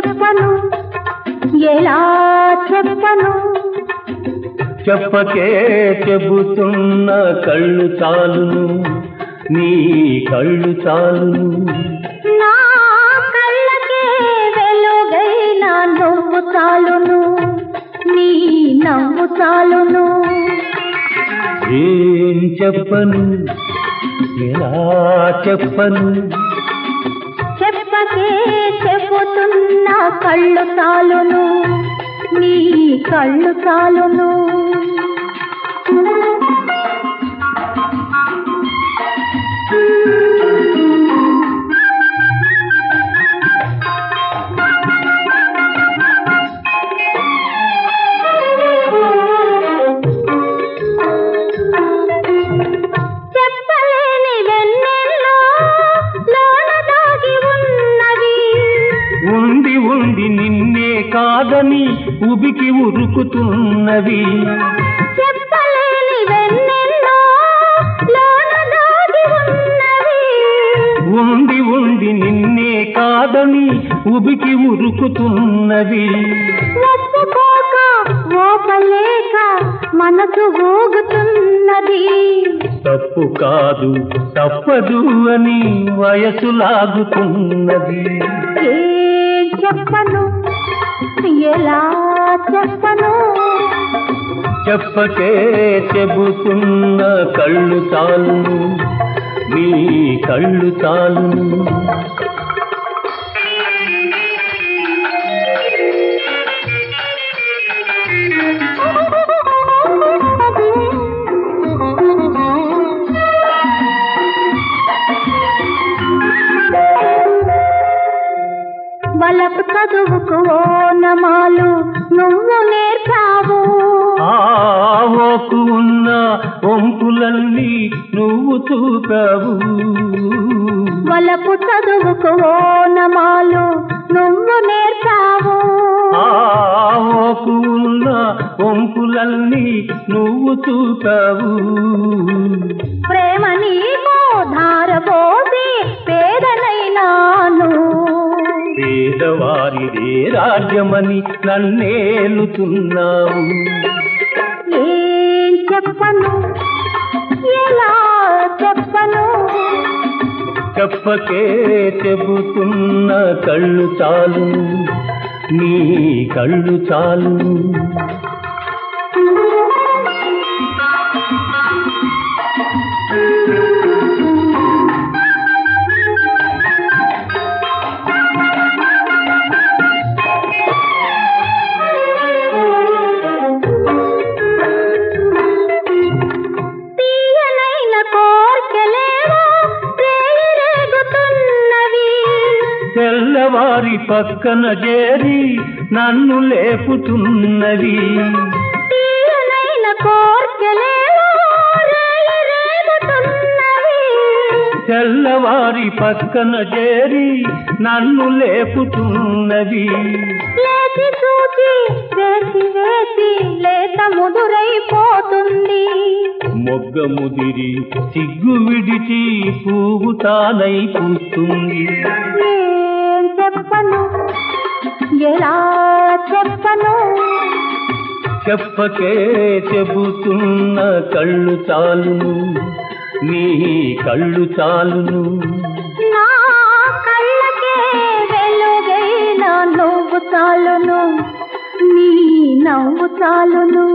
చెప్పను ఎలా చెప్పను చెప్పకే చెబుతున్న కళ్ళు చాలును నీ కళ్ళు చాలును నా కళ్ళకే వెలుగైన నువ్వు చాలును నీ నవ్వు చాలును ఏం చెప్పను ఎలా చెప్పను చెప్పకే చెబుతున్న కళ్ళు చాలును నీ కళ్ళు చాలును చెప్పలేని వెన్నెల్లో లోన దాగి ఉన్నది ఉండి ఉండి నిన్నే కాదని ఉబికి ఉరుకుతున్నవి చెప్పలేని వెన్నెల్లో లోన దాగి ఉన్నది ఉండి ఉండి నిన్నే కాదని ఉబికి ఉరుకుతున్నవి ఒప్పుకోక ఓపలేక మనసు ఊగుతున్నది తప్పు కాదు తప్పదు అని వయసు లాగుతున్నది ఏం చెప్పను ఎలా చెప్పను చెప్పకే చెబుతున్న కళ్ళు చాలును నీ కళ్ళు చాలును వలపు చదువుకు ఓనమాలు నువ్వు నేర్పావు ఆవోకు ఉన్న వంపులన్నీ నువ్వు చూపావు వలపు చదువుకు ఓనమాలు నువ్వు నేర్పావు ఆవోకు ఉన్న వంపులన్నీ నువ్వు చూపావు ప్రేమ నీకు ధారపోసి పేదనైనాను పేదవారిదే రాజ్యమని నన్నేలుతున్నావు ఏం చెప్పను ఎలా చెప్పను చెప్పకే చెబుతున్న కళ్ళు చాలును నీ కళ్ళు చాలును తెల్లవారి పక్కన చేరి నన్ను లేపుతున్నది తెల్లవారి పక్కన చేరి నన్ను లేపుతున్నది లేచి చూచి వేసి వేసి లేత ముదురైపోతుంది మొగ్గ ముదిరి సిగ్గు విడిచి పువ్వు తానై పూస్తుంది ఏం చెప్పను ఎలా చెప్పను చెప్పకే చెబుతున్న కళ్ళు చాలును నీ కళ్ళు చాలును నా కళ్ళకే వెలుగైన నువ్వు చాలును నీ నవ్వు చాలును